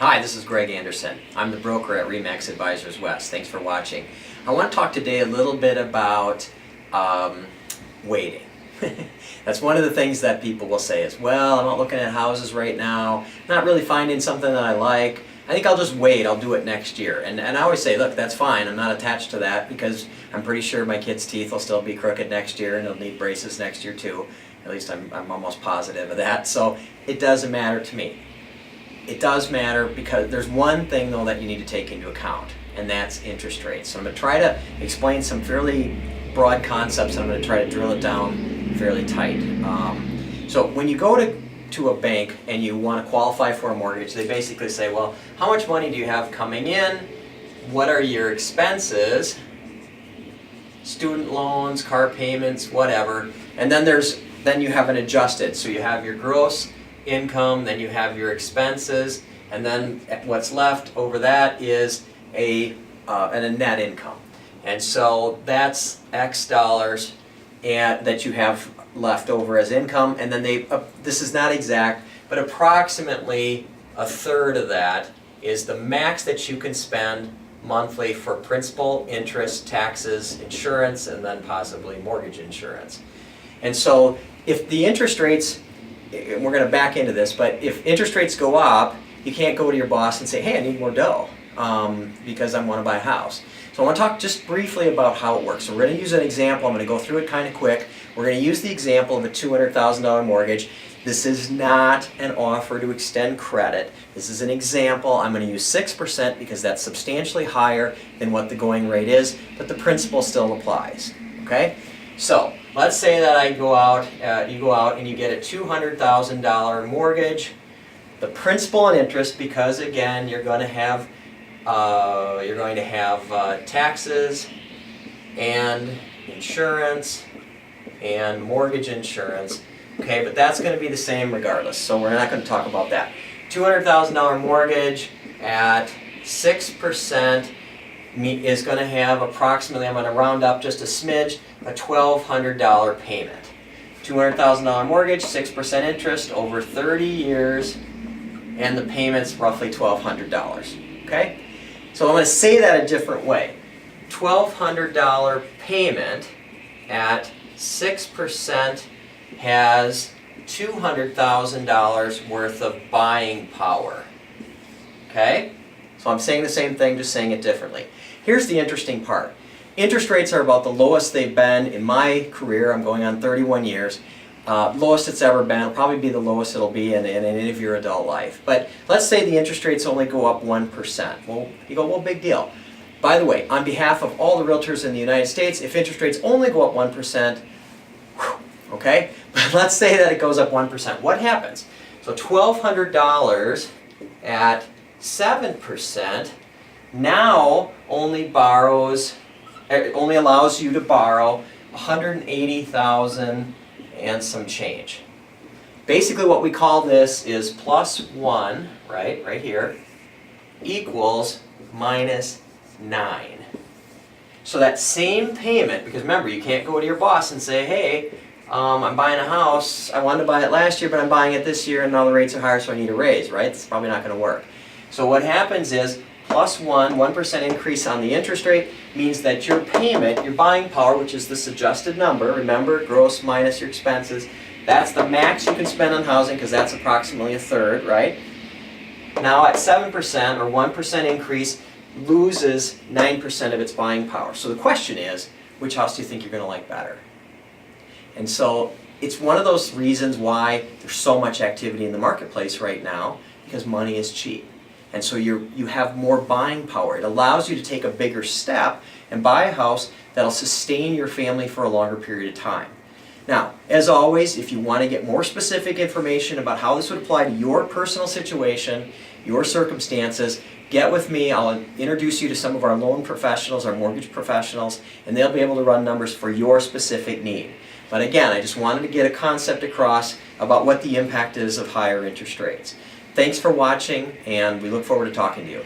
Hi, this is Greg Anderson. I'm the broker at RE/MAX Advisors West. Thanks for watching. I want to talk today a little bit about waiting. That's one of the things that people will say is, well, I'm not looking at houses right now, not really finding something that I like. I think I'll just wait, I'll do it next year. And I always say, look, that's fine, I'm not attached to that because I'm pretty sure my kids' teeth will still be crooked next year and they'll need braces next year too. At least I'm almost positive of that. So it doesn't matter to me. It does matter because there's one thing though that you need to take into account, and that's interest rates. So I'm going to try to explain some fairly broad concepts, and I'm going to try to drill it down fairly tight. So when you go to a bank and you want to qualify for a mortgage, they basically say, well, how much money do you have coming in? What are your expenses? Student loans, car payments, whatever. And then you have an adjusted. So you have your gross income, then you have your expenses, and then what's left over that is a net income. And so that's X dollars that you have left over as income, and then this is not exact, but approximately a third of that is the max that you can spend monthly for principal, interest, taxes, insurance, and then possibly mortgage insurance. And so if the interest rates, we're going to back into this, but if interest rates go up, you can't go to your boss and say, hey, I need more dough because I want to buy a house. So I want to talk just briefly about how it works. So we're going to use an example. I'm going to go through it kind of quick. We're going to use the example of a $200,000 mortgage. This is not an offer to extend credit. This is an example. I'm going to use 6% because that's substantially higher than what the going rate is, but the principal still applies. Okay? So let's say that you go out and you get a $200,000 mortgage. The principal and interest, because again you're going to have taxes and insurance and mortgage insurance. Okay, but that's going to be the same regardless. So we're not going to talk about that. $200,000 mortgage at 6% is going to have approximately, I'm going to round up just a smidge, a $1,200 payment. $200,000 mortgage, 6% interest over 30 years, and the payment's roughly $1,200. Okay? So I'm going to say that a different way. $1,200 payment at 6% has $200,000 worth of buying power. Okay? So I'm saying the same thing, just saying it differently. Here's the interesting part. Interest rates are about the lowest they've been in my career. I'm going on 31 years. Lowest it's ever been. It'll probably be the lowest it'll be in any of your adult life. But let's say the interest rates only go up 1%. Well, you go, well, big deal. By the way, on behalf of all the realtors in the United States, if interest rates only go up 1%, okay? But let's say that it goes up 1%. What happens? So $1,200 at 7% now only allows you to borrow $180,000 and some change. Basically what we call this is +1, right here, equals -9. So that same payment, because remember, you can't go to your boss and say, hey, I'm buying a house, I wanted to buy it last year, but I'm buying it this year and now the rates are higher, so I need a raise, right? It's probably not going to work. So what happens is +1, 1% increase on the interest rate means that your payment, your buying power, which is this adjusted number, remember, gross minus your expenses, that's the max you can spend on housing because that's approximately a third, right? Now at 7% or 1% increase loses 9% of its buying power. So the question is, which house do you think you're going to like better? And so it's one of those reasons why there's so much activity in the marketplace right now, because money is cheap. And so you have more buying power. It allows you to take a bigger step and buy a house that'll sustain your family for a longer period of time. Now, as always, if you want to get more specific information about how this would apply to your personal situation, your circumstances, get with me. I'll introduce you to some of our loan professionals, our mortgage professionals, and they'll be able to run numbers for your specific need. But again, I just wanted to get a concept across about what the impact is of higher interest rates. Thanks for watching, and we look forward to talking to you.